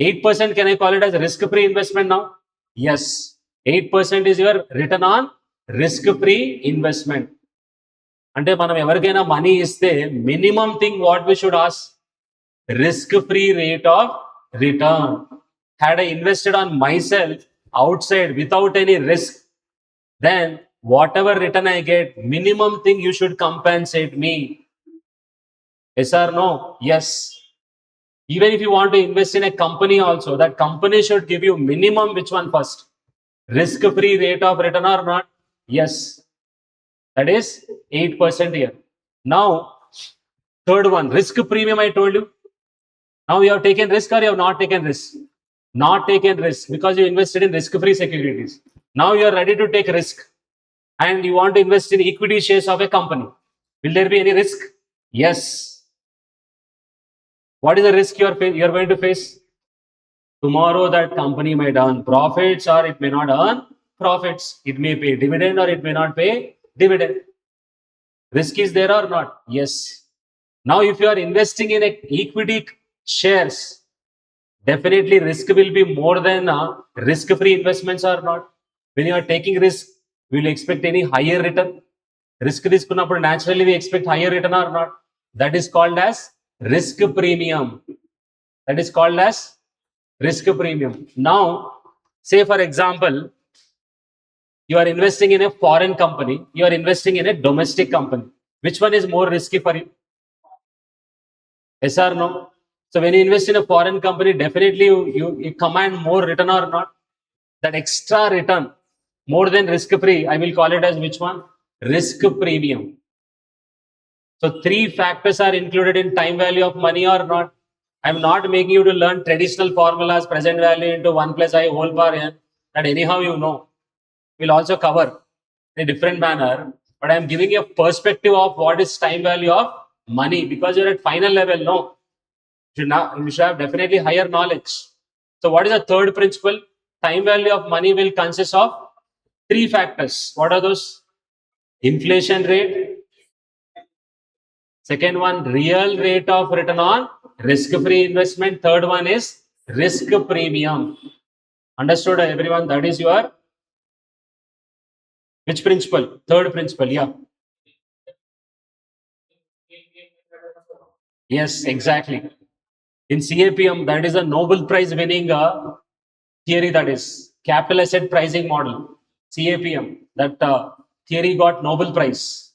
8%, can I call it as risk-free investment now? Yes. 8% is your return on risk-free investment. అంటే మనం ఎవరికైనా money ఇస్తే minimum thing what we should ask, risk-free rate of return. Had I invested on myself outside without any risk, then whatever return I get, minimum thing you should compensate me. Yes or no? Yes. Even if you want to invest in a company also, that company should give you minimum which one first? Risk-free rate of return or not? Yes. That is 8% here. Now, third one, risk premium, I told you. Now you have taken risk or you have not taken risk? Not taken risk because you invested in risk-free securities. Now you are ready to take risk and you want to invest in equity shares of a company. Will there be any risk? Yes. What is the risk you are going to face? Tomorrow that company might earn profits or it may not earn profits. It may pay dividend or it may not pay dividend. Risk is there or not? Yes. Now if you are investing in equity shares, definitely risk will be more than risk-free investments or not. When you are taking risk, will you expect any higher return? Risk naturally we expect higher return or not? That is called as risk premium. That is called as risk premium. Now, say for example, you are investing in a foreign company, you are investing in a domestic company. Which one is more risky for you? Yes or no? So when you invest in a foreign company, definitely you command more return or not? That extra return, more than risk-free, I will call it as which one? Risk premium. So three factors are included in time value of money or not. I'm not making you to learn traditional formulas, present value into 1 plus I whole power n, that anyhow you know. We'll also cover in a different manner, but I'm giving you a perspective of what is time value of money because you're at final level, no? You should have definitely higher knowledge. So what is the third principle? Time value of money will consist of three factors. What are those? Inflation rate. Second one, real rate of return on risk-free investment. Third one is risk premium. Understood, everyone? That is your which principle? Third principle, yeah. Yes, exactly. In CAPM, that is a Nobel Prize winning theory, that is capital asset pricing model. CAPM, that theory got Nobel Prize.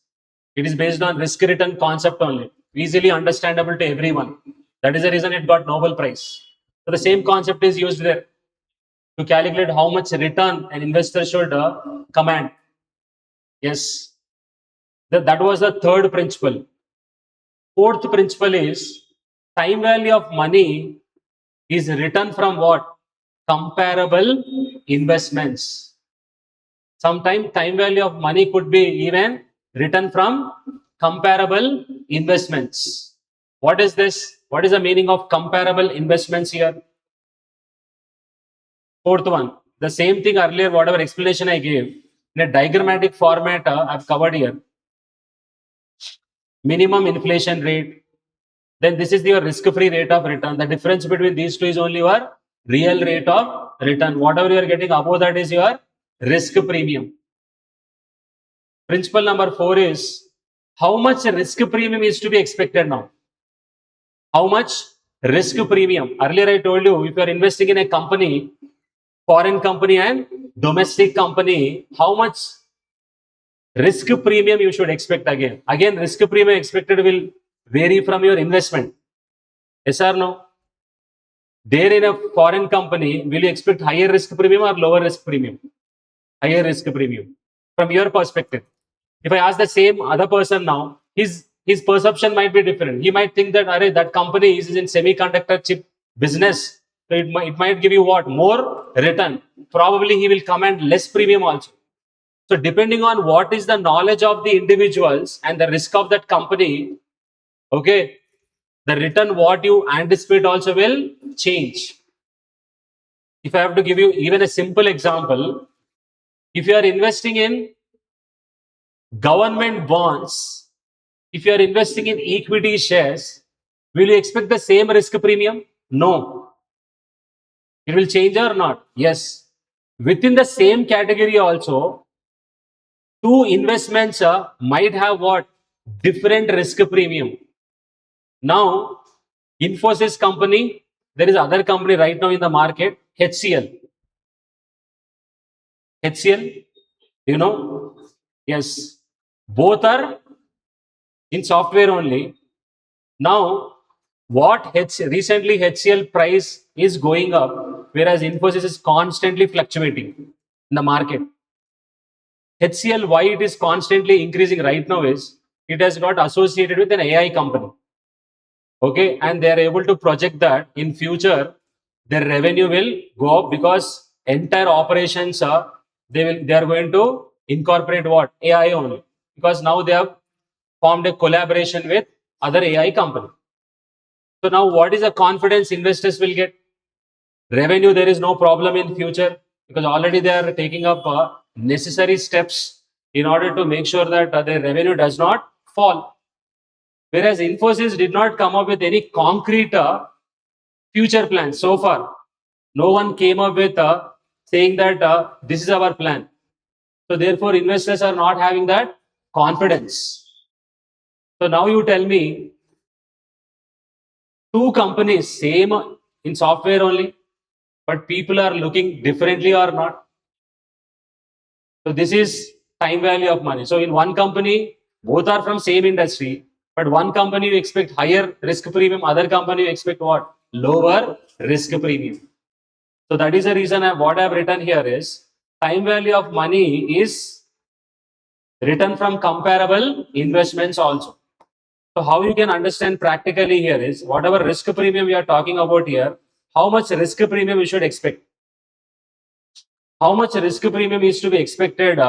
It is based on risk return concept only, easily understandable to everyone. That is the reason it got Nobel Prize. So the same concept is used there to calculate how much return an investor should command. Yes, that was the third principle. Fourth principle is time value of money is written from what? Comparable investments. Sometimes time value of money could be even written from comparable investments. What is this? What is the meaning of comparable investments here? Fourth one, the same thing earlier, whatever explanation I gave, in a diagrammatic format, I've covered here. Minimum inflation rate, then this is your risk-free rate of return. The difference between these two is only your real rate of return. Whatever you are getting above that is your risk premium. Principle number 4 is how much risk premium is to be expected now. How much risk premium? Earlier I told you, if you are investing in a company, foreign company and domestic company, how much risk premium you should expect again. Again, risk premium expected will vary from your investment. Yes or no? There in a foreign company, will you expect higher risk premium or lower risk premium? Higher risk premium. From your perspective. If I ask the same other person now, his perception might be different. He might think that that company is in semiconductor chip business. So it might give you what? More return. Probably he will command less premium also. So depending on what is the knowledge of the individuals and the risk of that company, okay, the return what you anticipate also will change. If I have to give you even a simple example, if you are investing in government bonds, if you are investing in equity shares, will you expect the same risk premium? No. It will change or not? Yes. Within the same category also, two investments might have what? Different risk premium. Now, Infosys company, there is other company right now in the market, HCL. HCL, you know? Yes. Both are in software only. Now, recently HCL price is going up, whereas Infosys is constantly fluctuating in the market. HCL, why it is constantly increasing right now is it has got associated with an AI company. Okay, and they are able to project that in future their revenue will go up because entire operations are they are going to incorporate what? AI only, because now they have formed a collaboration with other AI company. So now what is the confidence investors will get? Revenue, there is no problem in future because already they are taking up necessary steps in order to make sure that their revenue does not fall. Whereas Infosys did not come up with any concrete future plans so far. No one came up with saying that this is our plan. So therefore, investors are not having that confidence. So now you tell me, two companies, same in software only, but people are looking differently or not. So this is time value of money. So in one company, both are from same industry, but one company you expect higher risk premium, other company you expect what? Lower risk premium. So that is the reason what I have written here is time value of money is written from comparable investments also. So how you can understand practically here is whatever risk premium we are talking about here, how much risk premium you should expect. How much risk premium is to be expected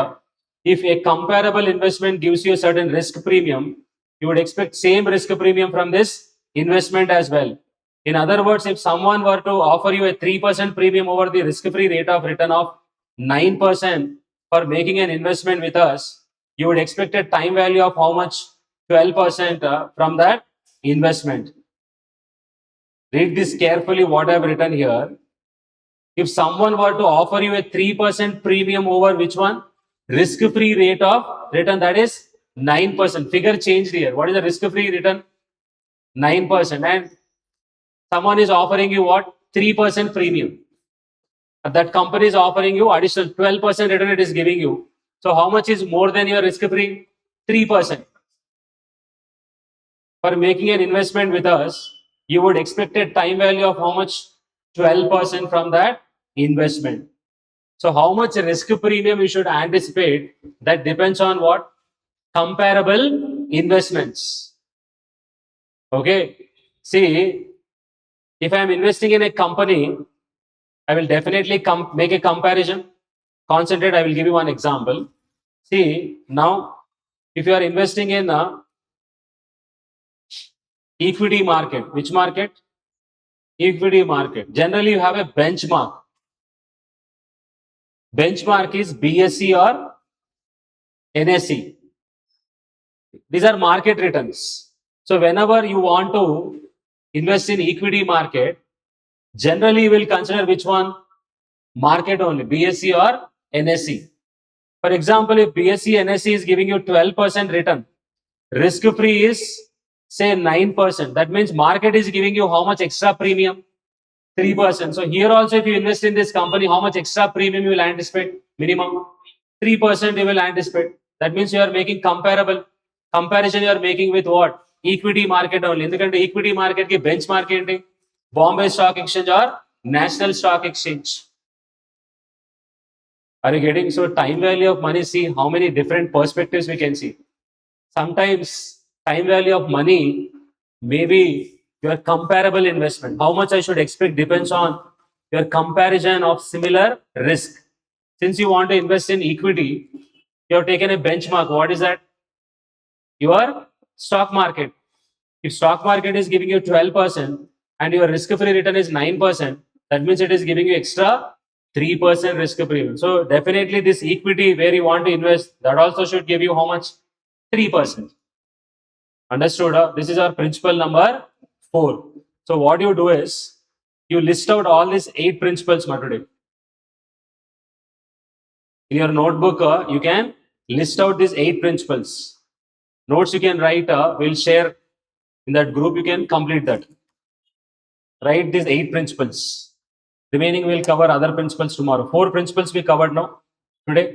if a comparable investment gives you a certain risk premium, you would expect same risk premium from this investment as well. In other words, if someone were to offer you a 3% premium over the risk-free rate of return of 9% for making an investment with us, you would expect a time value of how much? 12% from that investment. Read this carefully what I have written here. If someone were to offer you a 3% premium over which one? Risk-free rate of return, that is 9%. Figure changed here. What is the risk-free return? 9%. And someone is offering you what? 3% premium. That company is offering you additional 12% return it is giving you. So how much is more than your risk-free? 3%. For making an investment with us, you would expect a time value of how much? 12% from that investment. So how much risk premium you should anticipate, that depends on what? Comparable investments. Okay. See, if I am investing in a company, I will definitely make a comparison. Concentrate, I will give you one example. See, now, if you are investing in a equity market, which market? Equity market. Generally, you have a benchmark. Benchmark is BSE or NSE. These are market returns. So whenever you want to invest in equity market, generally we will consider which one? Market only, BSE or NSE. For example, if BSE NSE is giving you 12% return, risk free is say 9%. That means market is giving you how much extra premium? 3%. So here also, if you invest in this company, how much extra premium you will anticipate? Minimum 3% you will anticipate. That means you are making comparison you are making with what? Equity market only. ఎందుకంటే equity market కి benchmark ఏంటి? Bombay Stock Exchange or National Stock Exchange. Are you getting? So time value of money, see how many different perspectives we can see. Sometimes time value of money may be your comparable investment. How much I should expect depends on your comparison of similar risk. Since you want to invest in equity, you have taken a benchmark. What is that? Your stock market. If stock market is giving you 12% and your risk-free return is 9%, that means it is giving you extra 3% risk premium. So definitely this equity where you want to invest, that also should give you how much? 3%. Understood? This is our principle number 4. So what you do is, you list out all these 8 principles today. In your notebook, you can list out these 8 principles. Notes you can write, we'll share in that group, you can complete that. Write these 8 principles. Remaining we'll cover other principles tomorrow. 4 principles we covered now, today.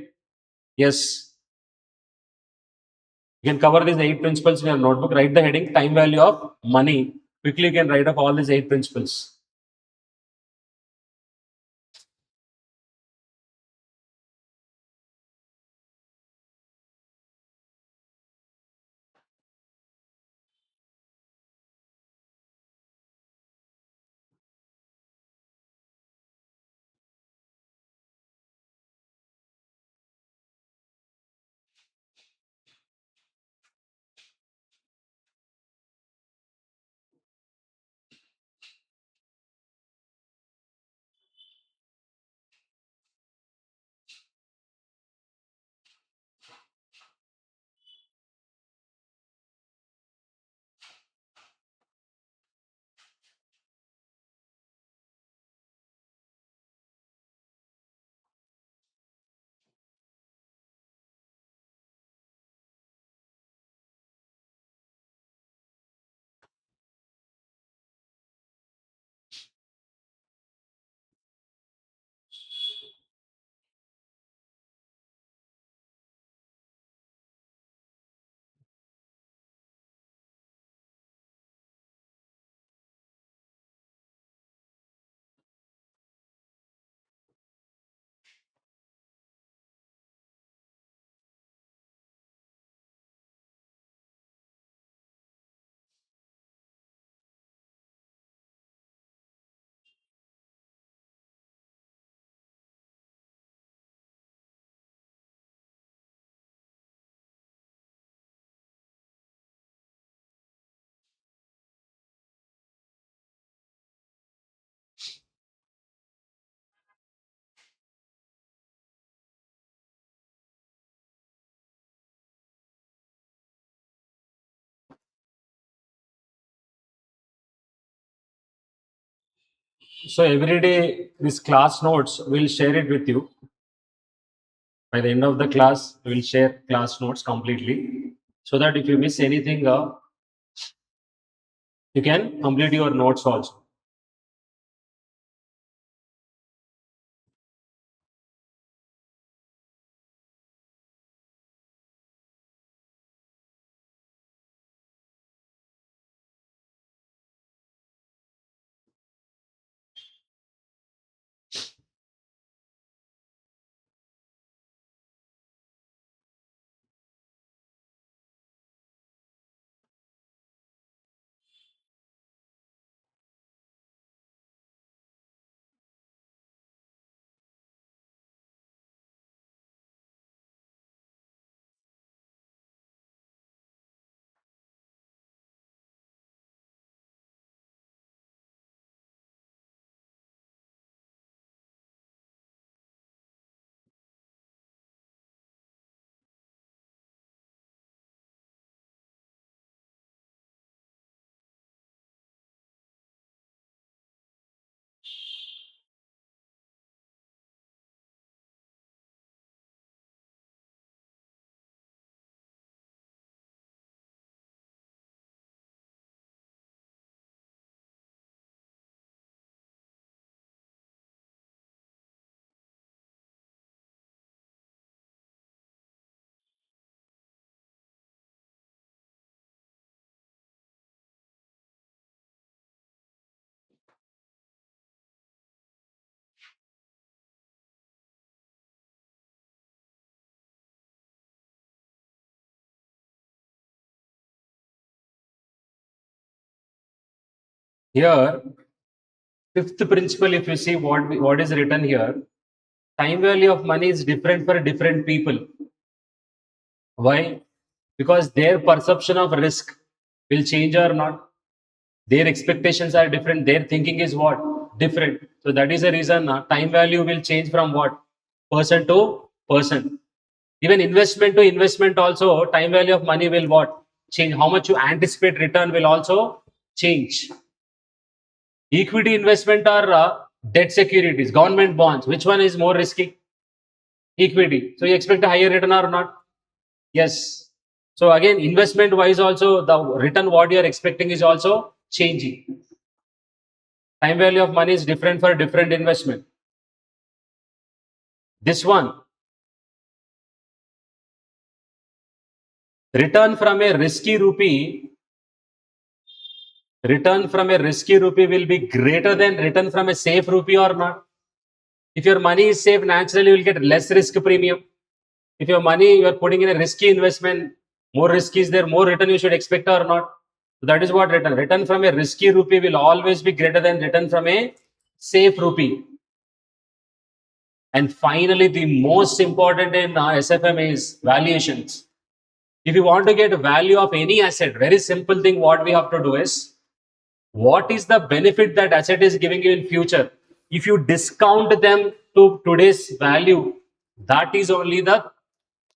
Yes. You can cover these 8 principles in your notebook. Write the heading, time value of money. Quickly you can write up all these 8 principles. So every day, this class notes, we'll share it with you. By the end of the class, we'll share class notes completely, so that if you miss anything, you can complete your notes also. Here, fifth principle, if you see what is written here, time value of money is different for different people. Why? Because their perception of risk will change or not. Their expectations are different. Their thinking is what? Different. So that is the reason time value will change from what? Person to person. Even investment to investment also, time value of money will what? Change. How much you anticipate return will also change. Equity investment or debt securities, government bonds. Which one is more risky? Equity. So you expect a higher return or not? Yes. So again, investment wise also the return what you are expecting is also changing. Time value of money is different for different investment. This one, return from a risky rupee, will be greater than return from a safe rupee or not. If your money is safe, naturally you will get less risk premium. If your money you are putting in a risky investment, more risk is there, more return you should expect or not. So that is what return. Return from a risky rupee will always be greater than return from a safe rupee. And finally, the most important in SFM is valuations. If you want to get value of any asset, very simple thing what we have to do is, what is the benefit that asset is giving you in future? If you discount them to today's value, that is only the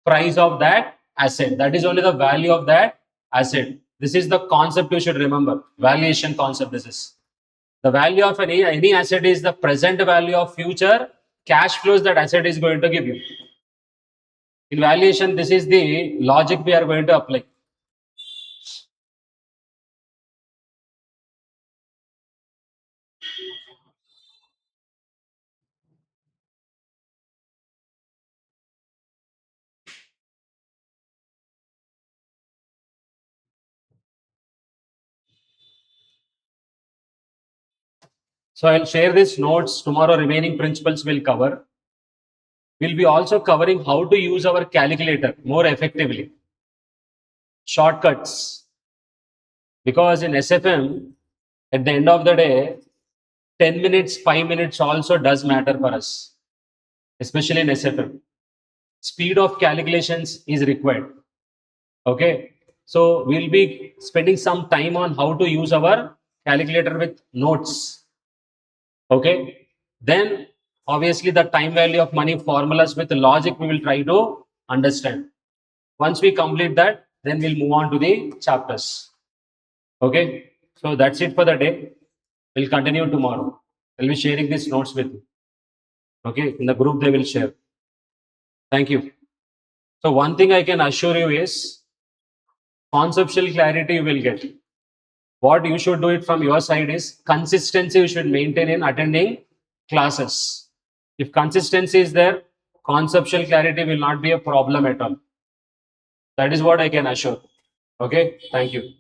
price of that asset. That is only the value of that asset. This is the concept you should remember. Valuation concept. This is the value of any asset is the present value of future cash flows that asset is going to give you. In valuation, this is the logic we are going to apply. So I'll share these notes tomorrow. Remaining principles will cover. We'll be also covering how to use our calculator more effectively. Shortcuts. Because in SFM, at the end of the day, 10 minutes, 5 minutes also does matter for us, especially in SFM. Speed of calculations is required. Okay. So we'll be spending some time on how to use our calculator with notes. Okay. Then obviously the time value of money formulas with logic we will try to understand. Once we complete that, then we'll move on to the chapters. Okay. So that's it for the day. We'll continue tomorrow. I'll be sharing these notes with you. Okay. In the group they will share. Thank you. So one thing I can assure you is conceptual clarity you will get. What you should do it from your side is consistency you should maintain in attending classes. If consistency is there, conceptual clarity will not be a problem at all. That is what I can assure. Okay, thank you.